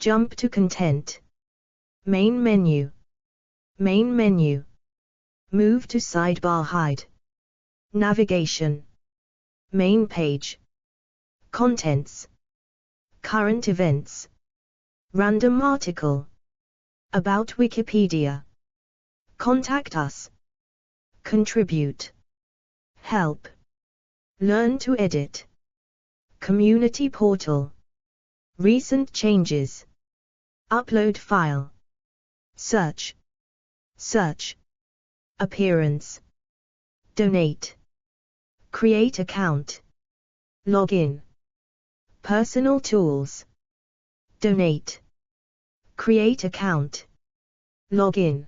Jump to content. Main menu. Main menu. Move to sidebar hide. Navigation. Main page. Contents. Current events. Random article. About Wikipedia. Contact us. Contribute. Help. Learn to edit. Community portal. Recent changes. Upload file. Search. Search. Appearance. Donate. Create account. Login. Personal tools. Donate. Create account. Login.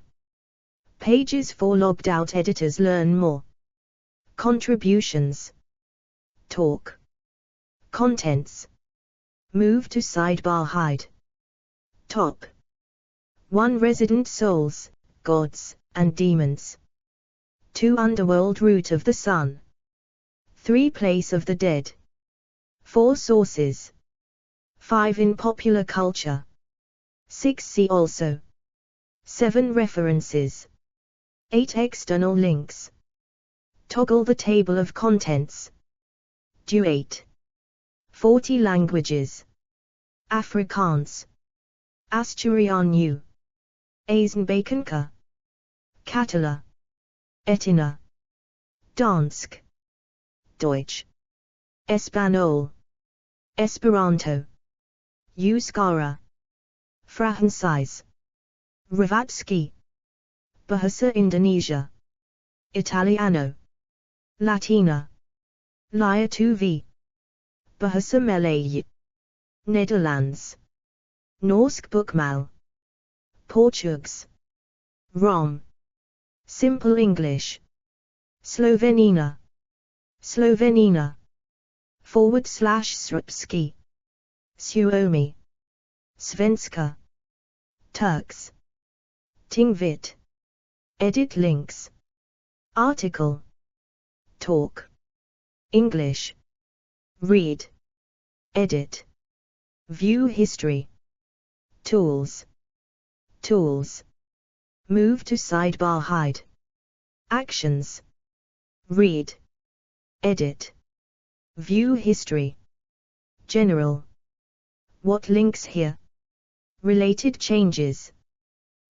Pages for logged out editors. Learn more. Contributions. Talk. Contents. Move to sidebar hide. Top. 1 Resident souls, gods, and demons. 2 Underworld root of the sun. 3 Place of the dead. 4 Sources. 5 In popular culture. 6 See also. 7 References. 8 External links. Toggle the table of contents. Duat. 40 languages. Afrikaans. Asturiano. Azenbakenka. Catala. Etina. Dansk. Deutsch. Espanol. Esperanto. Euskara. Francis. Hrvatski. Bahasa Indonesia. Italiano. Latina. Laya 2V. Bahasa Malay. Netherlands. Norsk Bokmål. Portuguese. Rom. Simple English. Slovenina. Slovenina. /Srpski. Suomi. Svenska. Turks. Tingvit. Edit links. Article. Talk. English. Read. Edit. View history. Tools. Tools. Move to sidebar hide. Actions. Read. Edit. View history. General. What links here? Related changes.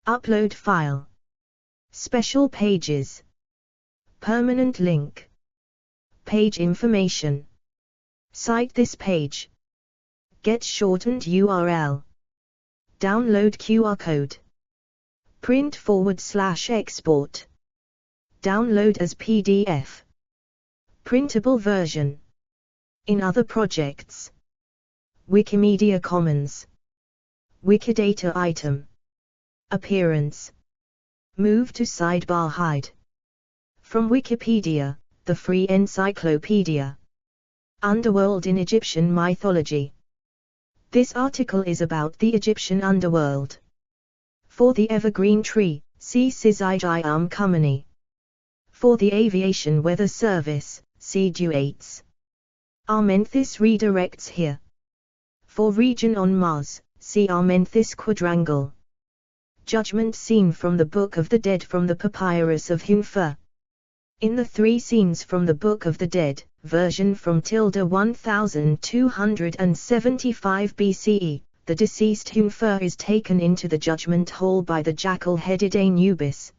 Upload file. Special pages. Permanent link. Page information. Cite this page. Get shortened URL. Download QR code. Print /export. Download as PDF. Printable version. In other projects. Wikimedia Commons. Wikidata item. Appearance. Move to sidebar hide. From Wikipedia, the free encyclopedia. Underworld in Egyptian mythology. This article is about the Egyptian underworld. For the evergreen tree, see Sizijayam Kumani. For the aviation weather service, see Duats. Armenthis redirects here. For region on Mars, see Armenthis quadrangle. Judgment scene from the Book of the Dead from the Papyrus of Hunfer. In the 3 scenes from the Book of the Dead, version from ~1275 BCE, the deceased Hunfer is taken into the judgment hall by the jackal-headed Anubis.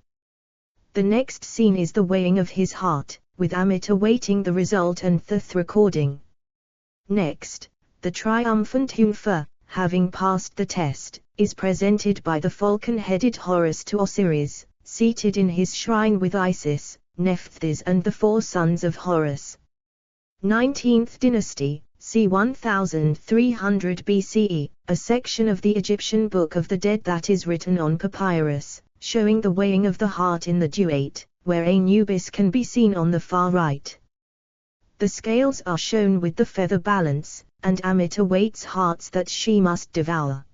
The next scene is the weighing of his heart, with Amit awaiting the result and Thoth recording. Next, the triumphant Hunfer, having passed the test, is presented by the falcon-headed Horus to Osiris, seated in his shrine with Isis, Nephthys and the 4 sons of Horus. 19th dynasty, c. 1300 BCE, a section of the Egyptian Book of the Dead that is written on papyrus, showing the weighing of the heart in the Duat, where Anubis can be seen on the far right. The scales are shown with the feather balance, and Amit awaits hearts that she must devour.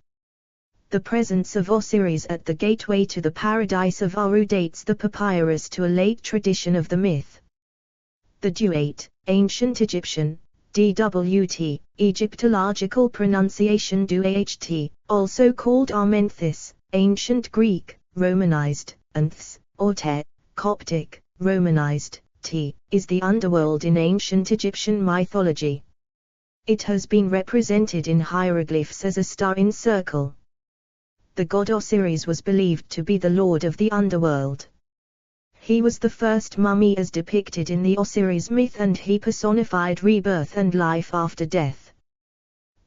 The presence of Osiris at the gateway to the paradise of Uru dates the papyrus to a late tradition of the myth. The Duat, ancient Egyptian, DWT, Egyptological pronunciation Duat, also called Armenthis, Ancient Greek, Romanized, Anths, or Te, Coptic, Romanized, T, is the underworld in ancient Egyptian mythology. It has been represented in hieroglyphs as a star in circle. The god Osiris was believed to be the lord of the underworld. He was the first mummy as depicted in the Osiris myth, and he personified rebirth and life after death.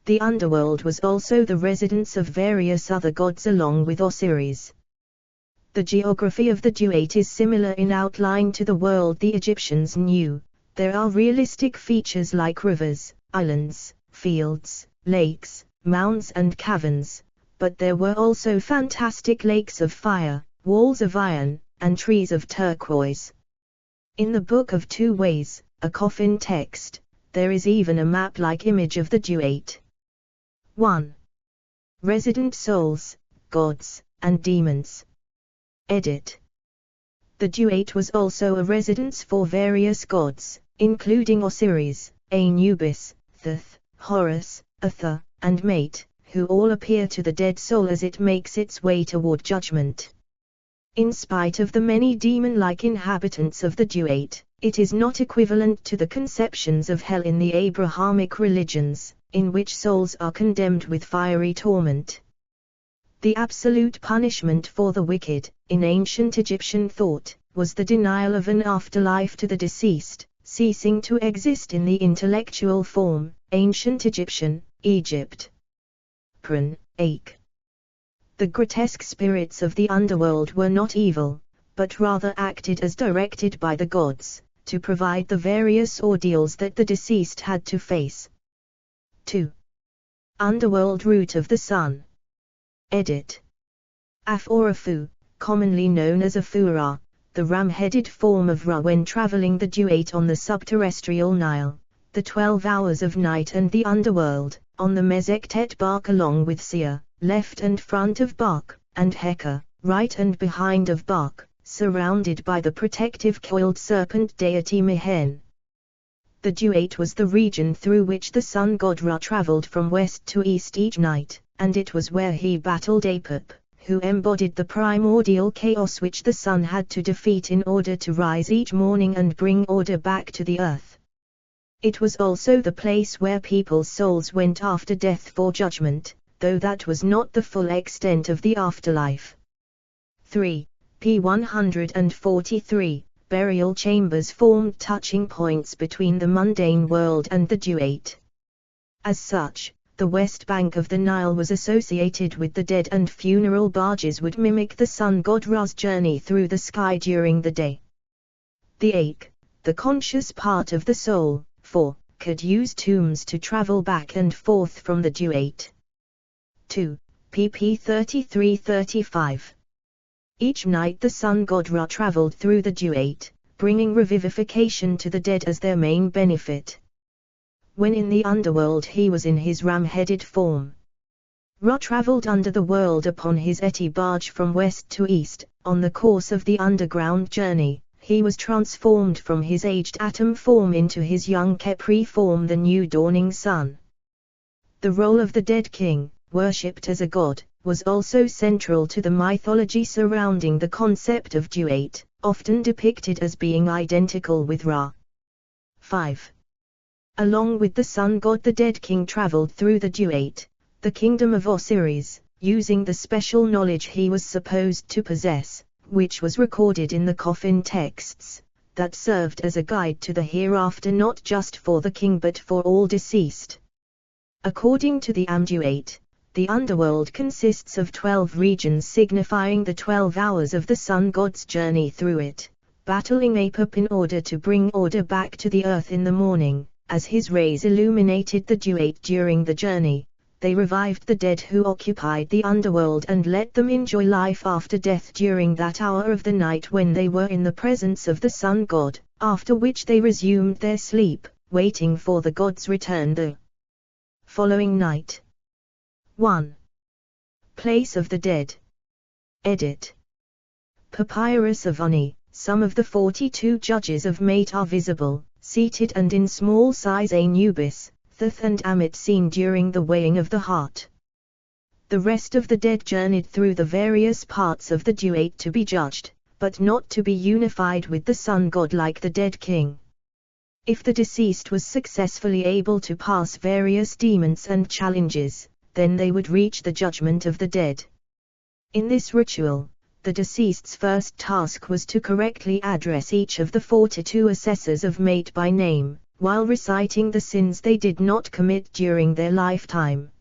The underworld was also the residence of various other gods along with Osiris. The geography of the Duat is similar in outline to the world the Egyptians knew. There are realistic features like rivers, islands, fields, lakes, mounds and caverns, but there were also fantastic lakes of fire, walls of iron, and trees of turquoise. In the Book of Two Ways, a coffin text, there is even a map-like image of the Duat. 1. Resident souls, gods, and demons. Edit. The Duat was also a residence for various gods, including Osiris, Anubis, Thoth, Horus, Atha, and Mate, who all appear to the dead soul as it makes its way toward judgment. In spite of the many demon-like inhabitants of the Duat, it is not equivalent to the conceptions of hell in the Abrahamic religions, in which souls are condemned with fiery torment. The absolute punishment for the wicked, in ancient Egyptian thought, was the denial of an afterlife to the deceased, ceasing to exist in the intellectual form, ancient Egyptian, Egypt. Pran, Ake. The grotesque spirits of the underworld were not evil, but rather acted as directed by the gods, to provide the various ordeals that the deceased had to face. 2. Underworld root of the sun. Edit. Af or Afu, commonly known as Afu-Ra, the ram-headed form of Ra when traveling the Duat on the subterrestrial Nile, the 12 hours of night and the underworld, on the Mezektet bark along with Sia, left and front of bark, and Heka, right and behind of bark, surrounded by the protective coiled serpent deity Mehen. The Duat was the region through which the sun god Ra traveled from west to east each night, and it was where he battled Apep, who embodied the primordial chaos which the sun had to defeat in order to rise each morning and bring order back to the earth. It was also the place where people's souls went after death for judgment, though that was not the full extent of the afterlife. 3. p. 143, burial chambers formed touching points between the mundane world and the Duat. As such, the west bank of the Nile was associated with the dead, and funeral barges would mimic the sun god Ra's journey through the sky during the day. The Ake, the conscious part of the soul, could use tombs to travel back and forth from the Duat. 2. pp. 33-35. Each night the sun god Ra traveled through the Duat, bringing revivification to the dead as their main benefit. When in the underworld he was in his ram-headed form. Ra traveled under the world upon his Eti barge from west to east. On the course of the underground journey, he was transformed from his aged atom form into his young Khepri form, the new dawning sun. The role of the dead king, worshipped as a god, was also central to the mythology surrounding the concept of Duat, often depicted as being identical with Ra. 5. Along with the sun god, the dead king traveled through the Duat, the kingdom of Osiris, using the special knowledge he was supposed to possess, which was recorded in the coffin texts, that served as a guide to the hereafter not just for the king but for all deceased. According to the Duat, the underworld consists of 12 regions signifying the 12 hours of the sun god's journey through it, battling Apep in order to bring order back to the earth in the morning. As his rays illuminated the Duat during the journey, they revived the dead who occupied the underworld and let them enjoy life after death during that hour of the night when they were in the presence of the sun god, after which they resumed their sleep, waiting for the god's return the following night. 1. Place of the Dead. Edit. Papyrus of Ani. Some of the 42 judges of Mate are visible, seated and in small size Anubis, Thoth and Amit seen during the weighing of the heart. The rest of the dead journeyed through the various parts of the duat to be judged, but not to be unified with the sun god like the dead king. If the deceased was successfully able to pass various demons and challenges, then they would reach the judgment of the dead. In this ritual, the deceased's first task was to correctly address each of the 42 assessors of mate by name, while reciting the sins they did not commit during their lifetime.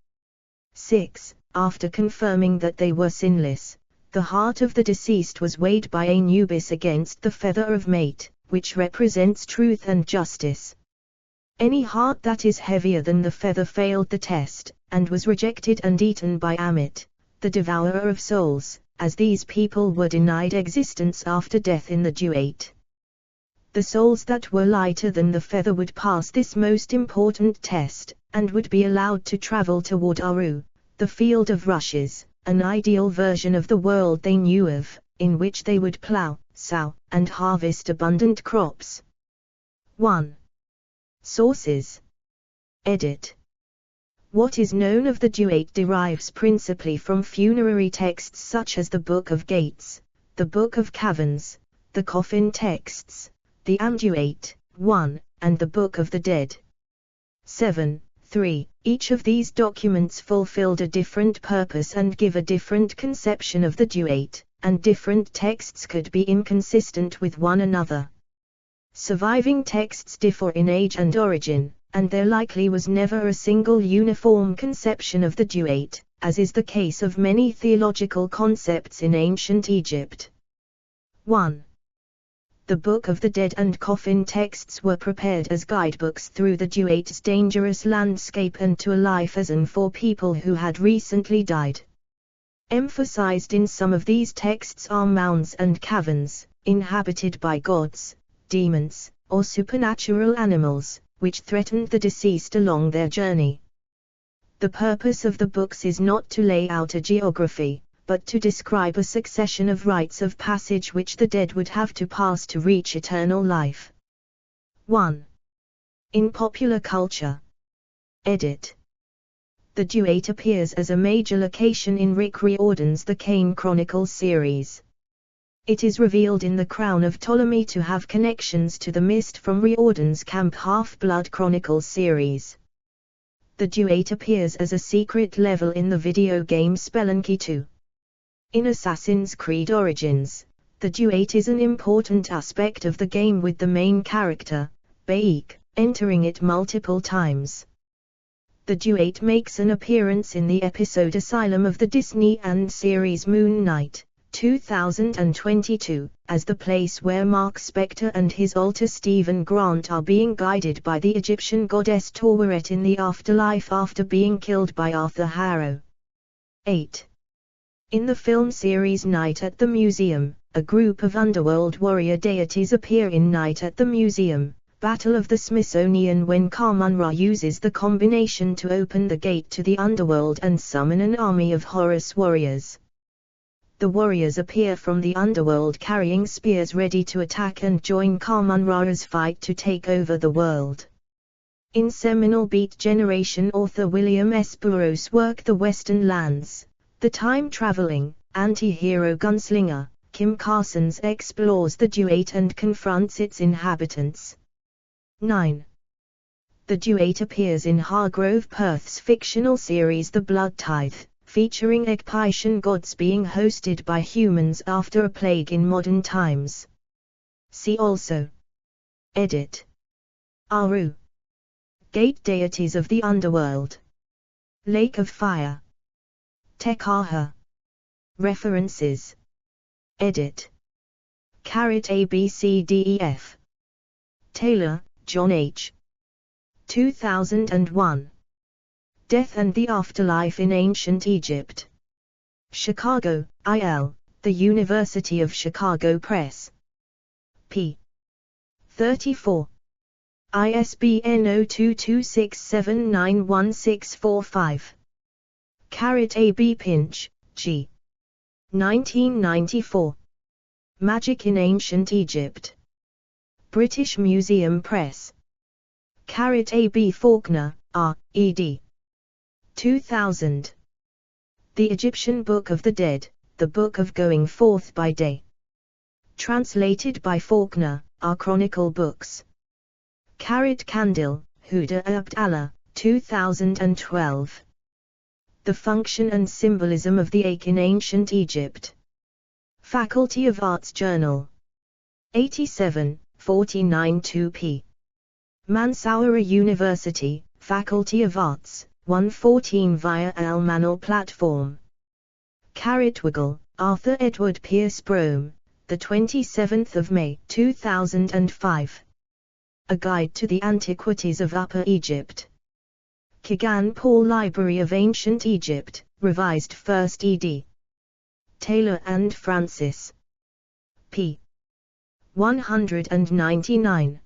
6. After confirming that they were sinless, the heart of the deceased was weighed by Anubis against the feather of mate, which represents truth and justice. Any heart that is heavier than the feather failed the test, and was rejected and eaten by Amit, the devourer of souls, as these people were denied existence after death in the duat. The souls that were lighter than the feather would pass this most important test, and would be allowed to travel toward Aru, the field of rushes, an ideal version of the world they knew of, in which they would plow, sow, and harvest abundant crops. 1. Sources. Edit. What is known of the duat derives principally from funerary texts such as the Book of Gates, the Book of Caverns, the Coffin texts, the Amduat, 1, and the Book of the Dead. 7. 3. Each of these documents fulfilled a different purpose and give a different conception of the duat, and different texts could be inconsistent with one another. Surviving texts differ in age and origin, and there likely was never a single uniform conception of the duat, as is the case of many theological concepts in ancient Egypt. 1. The Book of the Dead and Coffin texts were prepared as guidebooks through the duat's dangerous landscape and to a life as in for people who had recently died. Emphasized in some of these texts are mounds and caverns, inhabited by gods, demons, or supernatural animals, which threatened the deceased along their journey. The purpose of the books is not to lay out a geography, but to describe a succession of rites of passage which the dead would have to pass to reach eternal life. 1. In popular culture. Edit. The duat appears as a major location in Rick Riordan's The Kane Chronicles series. It is revealed in The Crown of Ptolemy to have connections to the mist from Riordan's Camp Half-Blood Chronicles series. The duat appears as a secret level in the video game Spelunky 2. In Assassin's Creed Origins, the duat is an important aspect of the game with the main character, Baek, entering it multiple times. The duat makes an appearance in the episode Asylum of the Disney and series Moon Knight, 2022, as the place where Mark Spector and his alter Stephen Grant are being guided by the Egyptian goddess Taweret in the afterlife after being killed by Arthur Harrow. 8. In the film series Night at the Museum, a group of underworld warrior deities appear in Night at the Museum, Battle of the Smithsonian, when Ka-Mun-Ra uses the combination to open the gate to the underworld and summon an army of Horus warriors. The warriors appear from the underworld carrying spears ready to attack and join Ka-Mun-Ra's fight to take over the world. In seminal Beat Generation author William S. Burroughs' work The Western Lands, the time-traveling, anti-hero gunslinger, Kim Carsons explores the duat and confronts its inhabitants. 9. The duat appears in Hargrove Perth's fictional series The Blood Tithe, featuring Ekpytian gods being hosted by humans after a plague in modern times. See also. Edit. Aru. Gate deities of the underworld. Lake of Fire. Tekaha. References. Edit. *ABCDEF. Taylor, John H. 2001. Death and the Afterlife in Ancient Egypt. Chicago, IL, The University of Chicago Press. p. 34. ISBN 0226791645. *AB Pinch, G. 1994. Magic in Ancient Egypt. British Museum Press. A. B. Faulkner, R. ed. 2000. The Egyptian Book of the Dead, the Book of Going Forth by Day. Translated by Faulkner, R. Chronicle Books. Kandil, Huda Abd Allah, 2012. The Function and Symbolism of the Ache in Ancient Egypt. Faculty of Arts Journal. 87, 49 2p. Mansoura University, Faculty of Arts, 114 via Al-Manal platform. Wiggle, Arthur Edward Pierce Brome, the 27th of May, 2005. A Guide to the Antiquities of Upper Egypt. Kagan Paul Library of Ancient Egypt, revised 1st ed. Taylor and Francis. p. 199.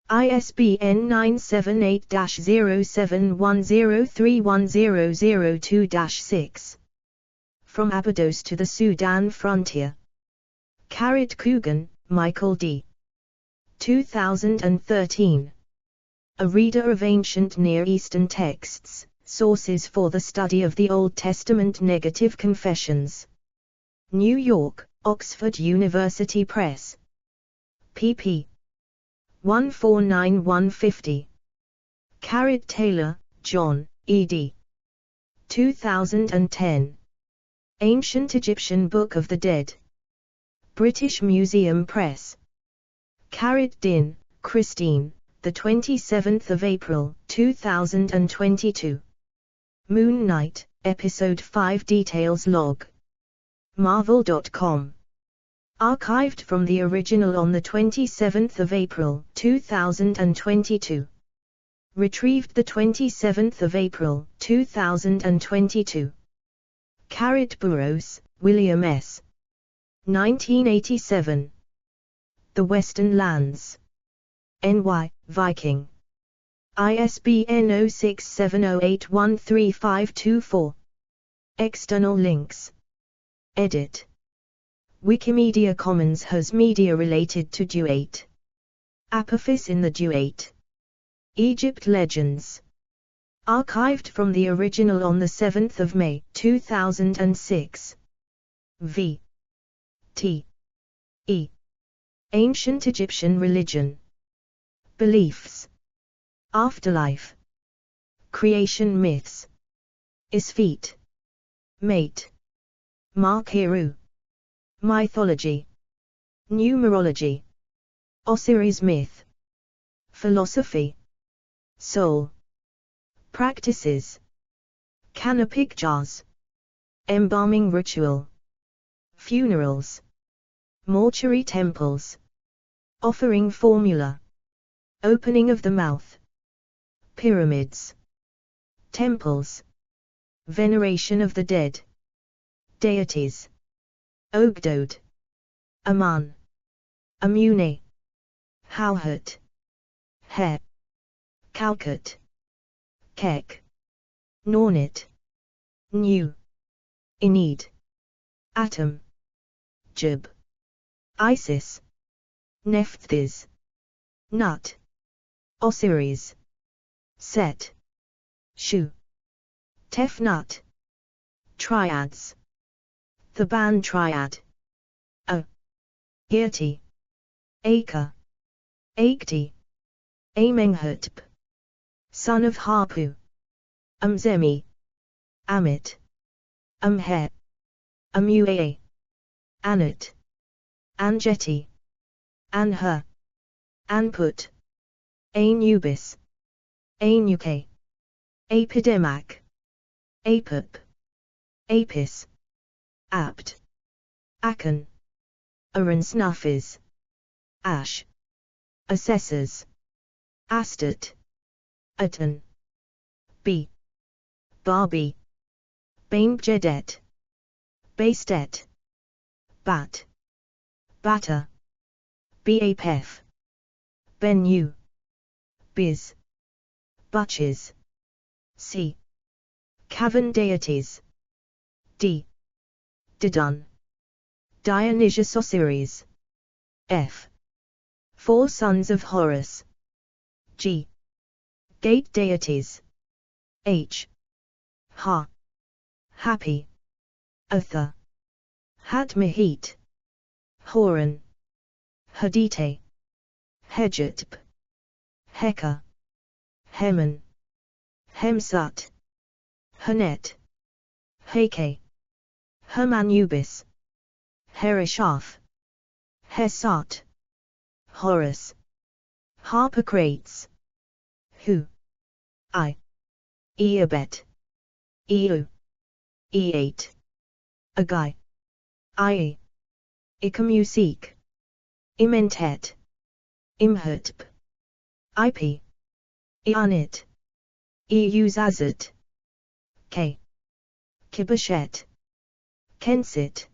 ISBN 978-0710310002-6. From Abydos to the Sudan Frontier. Coogan, Michael D. 2013. A Reader of Ancient Near Eastern Texts, Sources for the Study of the Old Testament Negative Confessions. New York, Oxford University Press. pp. 149-150. Taylor, John, ed. 2010. Ancient Egyptian Book of the Dead. British Museum Press. Din, Christine, the 27th of April, 2022. Moon Knight, Episode 5 Details Log. Marvel.com. Archived from the original on the 27th of April, 2022. Retrieved the 27th of April, 2022. Burroughs, William S. 1987. The Western Lands. N.Y., Viking. ISBN 0670813524. External links. Edit. Wikimedia Commons has media related to Duat. Apophis in the Duat. Egypt Legends. Archived from the original on the 7th of May, 2006. V. T. E. Ancient Egyptian Religion. Beliefs. Afterlife. Creation Myths. Isfet. Mate. Mark-Heru. Mythology. Numerology. Osiris myth. Philosophy. Soul. Practices. Canopic jars. Embalming ritual. Funerals. Mortuary temples. Offering formula. Opening of the mouth. Pyramids. Temples. Veneration of the dead. Deities. Ogdod. Aman. Amune. Howhut. He. Calcut. Kek. Nornit. New. Enid. Atom. Jib. Isis. Nephthys. Nut. Osiris. Set. Shu. Tefnut. Triads. The band triad. A. Girti. Acre. Akti. Amenhotep. Son of Harpu. Amzemi. Amit. Amhe. Amuae. Anat. Anjeti. Anher. Anput. Anubis. Anuke. Epidemic. Apep. Apis. Apt. Akan. Aransnufis. Ash. Assessors. Astat. Atan. B. Barbie. Bainjedet. Bastet. Bat. Batter. Bapef. Benu. Biz. Butches. C. Cavan deities. D. Didon. Dionysius Osiris. F. 4 sons of Horus. G. Gate deities. H. Ha. Happy. Atha. Hatmahit. Horan. Hadite. Hejatp. Heka. Heman. Hemsat. Hanet. Heke. Hermanubis. Herishaf. Hesat. Horus. Harpocrates. Hu. I. Eabet. Eu. E8. Agai. Ie. Ikamusik. Imentet. Imhotp. IP. Ianit. Euzazat. K. Kibashet. Kensit.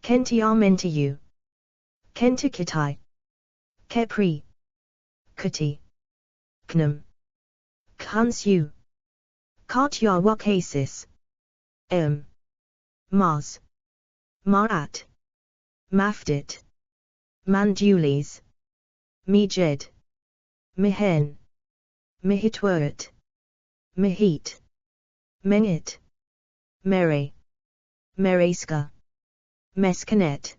Kentiarmentiyu. Kentakitai. Kepri. Kuti. Knum. Khansu. Katyawakasis. Mars. Marat. Mafdit. Mandulis. Mejed. Mehen. Mehitweret. Mehit. Mengit. Mere. Mereska. Meskanet.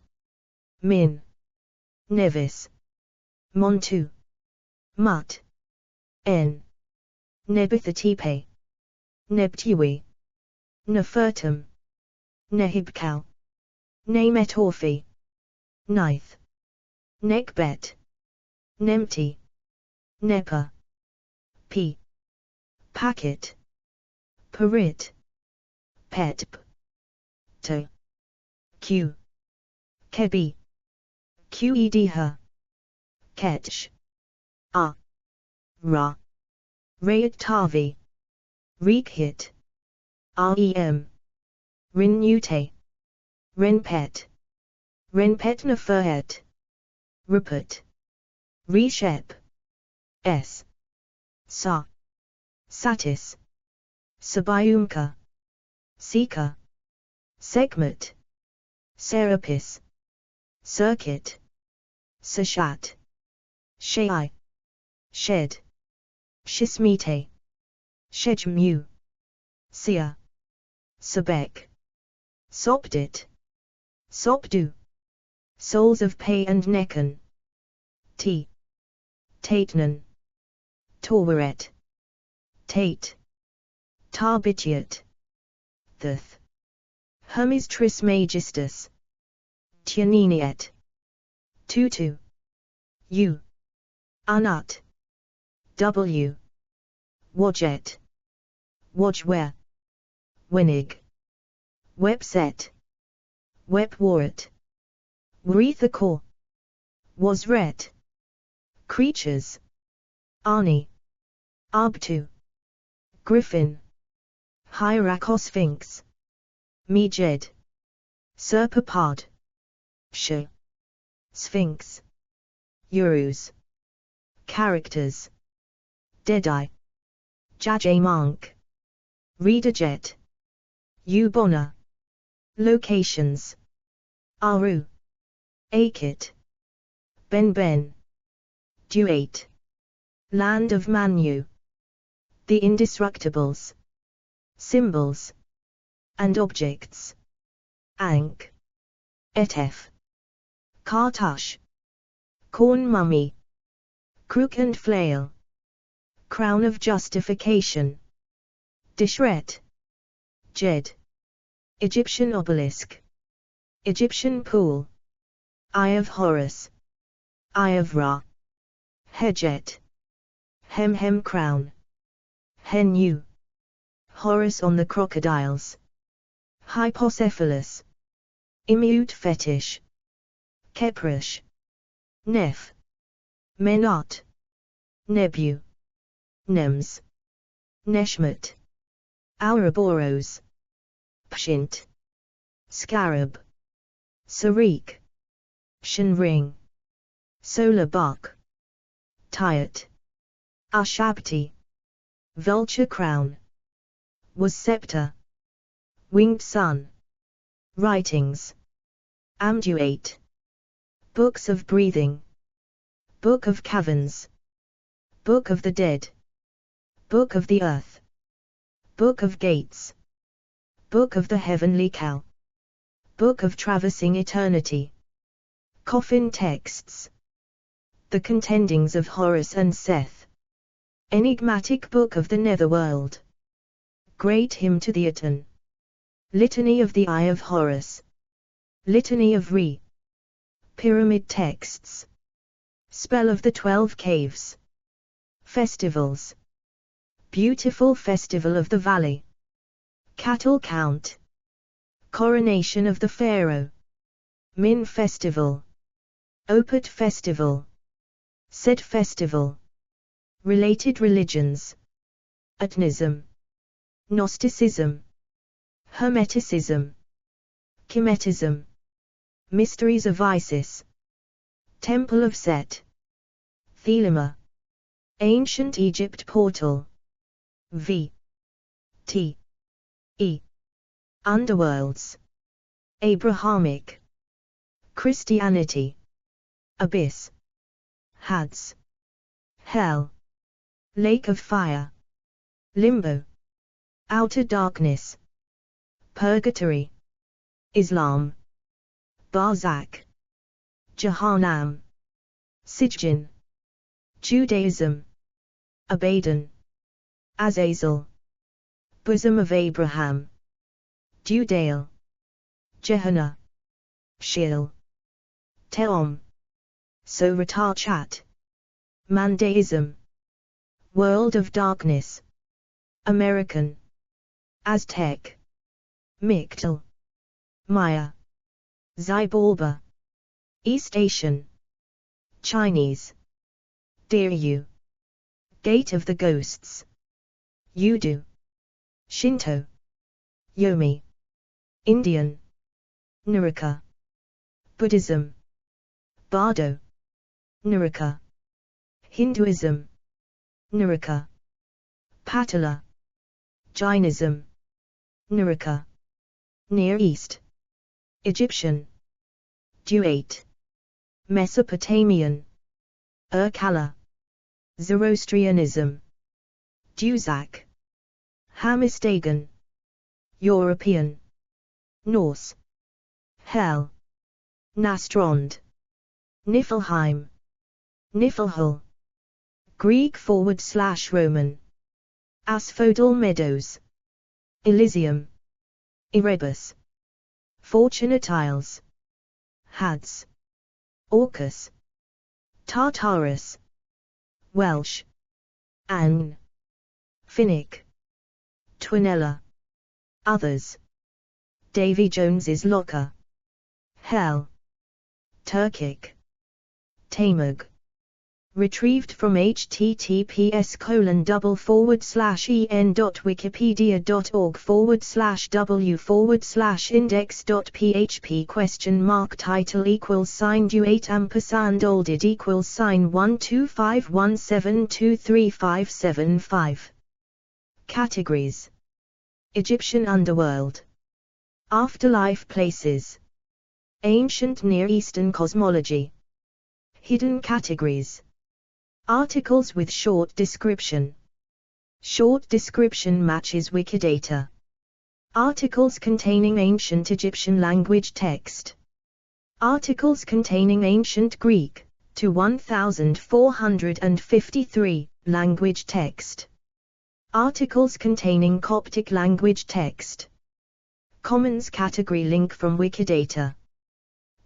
Min. Nevis. Montu. Mut. N. Nebithatipe. Nebtui. Nefertum. Nehibkal. Nemetorphi. Nith. Nekbet. Nemti. Nepa. P. Packet. Parit. Petp. To. Q. Kebi. Qedha. Ketch. A. Ra. Rayat-Tavi. Rekhit. Rem. Rinute. Renpet. Renpet Neferhet. Rupert. Reshep. S. Sa. Satis. Sabayumka. Sika. Segmet. Serapis. Circuit. Sashat. Shai. Shed. Shismite. Shejmu. Sia. Sebek. Sopdit. Sopdu. Souls of Pei and Nekon. T. Tatenan. Torwaret. Tate. Tarbitiat. Thith. Hermes Trismegistus. Tianiniet. Tutu. U. Anat. W. Wajet. Wajwer. Wenig. Webset. Wepwaret. Warethakor. Wasret. Creatures. Arni. Arbtu. Griffin. Hyracosphinx. Mejed. Serpapod. Sh. Sphinx. Urus. Characters. Deadeye. Jajamonk. Readerjet. Ubona. Locations. Aru. Akit. Ben. Duate. Land of Manu. The Indestructibles. Symbols. And objects. Ankh. Etef. Kartash. Corn mummy. Crook and flail. Crown of justification. Dishret. Jed. Egyptian obelisk. Egyptian pool. Eye of Horus. Eye of Ra. Hejet. Hem crown. Henu. Horus on the crocodiles. Hypocephalus. Immute fetish. Keprish. Neph. Menot. Nebu. Nems. Neshmet. Ouroboros. Pshint. Scarab. Sarik. Shinring. Solar bark. Tyat. Ashabti. Vulture crown. Was scepter. Winged sun. Writings. Amduate. Books of breathing. Book of Caverns, Book of the Dead, Book of the Earth, Book of Gates, Book of the Heavenly Cow, Book of Traversing Eternity, Coffin Texts, The Contendings of Horus and Seth, Enigmatic Book of the Netherworld, Great Hymn to the Aten, Litany of the Eye of Horus, Litany of Re, Pyramid Texts, Spell of the 12 Caves, Festivals, Beautiful Festival of the Valley, Cattle Count, Coronation of the Pharaoh, Min Festival, Opet Festival, Set Festival, Related Religions, Atonism, Gnosticism, Hermeticism, Kemetism, Mysteries of Isis, Temple of Set, Thelema, Ancient Egypt Portal, V. T. E. Underworlds, Abrahamic, Christianity, Abyss, Hades, Hell, Lake of Fire, Limbo, Outer Darkness, Purgatory, Islam, Barzakh, Jahannam, Sijin, Judaism, Abaddon, Azazel, Bosom of Abraham, Dewdale, Gehenna, Sheol, Tehom, Soratachat, Mandaism, World of Darkness, American, Aztec, Mictal, Maya, Zybalba, East Asian, Chinese, Diryu, Gate of the Ghosts, Yudu, Shinto, Yomi, Indian, Nurika, Buddhism, Bardo, Nurika, Hinduism, Nurika, Patala, Jainism, Nurika, Near East, Egyptian, Duat, Mesopotamian, Urkala, Zoroastrianism, Duzak, Hamistagan, European, Norse, Hel, Nastrond, Niflheim, Niflhul, Greek/Roman, Asphodel Meadows, Elysium, Erebus, Fortunate Isles, Hades, Orcus, Tartarus, Welsh, An, Finnic, Twinella, Others, Davy Jones's Locker, Hell, Turkic, Tamug. Retrieved from https://en.wikipedia.org/w/index.php title =Duat =olded =12517235575. Categories: Egyptian Underworld, Afterlife Places, Ancient Near Eastern Cosmology. Hidden categories: Articles with short description. Short description matches Wikidata. Articles containing ancient Egyptian language text. Articles containing ancient Greek, to 1453, language text. Articles containing Coptic language text. Commons category link from Wikidata.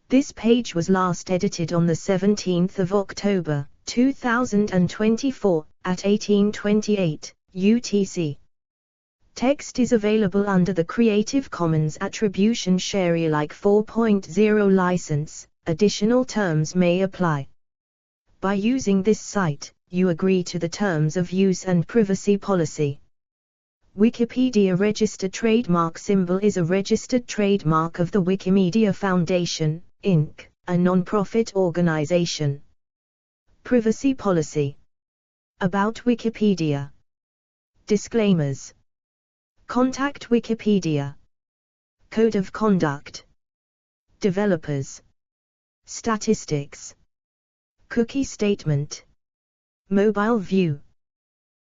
This page was last edited on the 17th of October, 2024, at 1828, UTC. Text is available under the Creative Commons Attribution Share Alike 4.0 license. Additional terms may apply. By using this site, you agree to the terms of use and privacy policy. Wikipedia registered trademark symbol is a registered trademark of the Wikimedia Foundation, Inc., a non-profit organization. Privacy policy. About Wikipedia. Disclaimers. Contact Wikipedia. Code of conduct. Developers. Statistics. Cookie statement. Mobile view.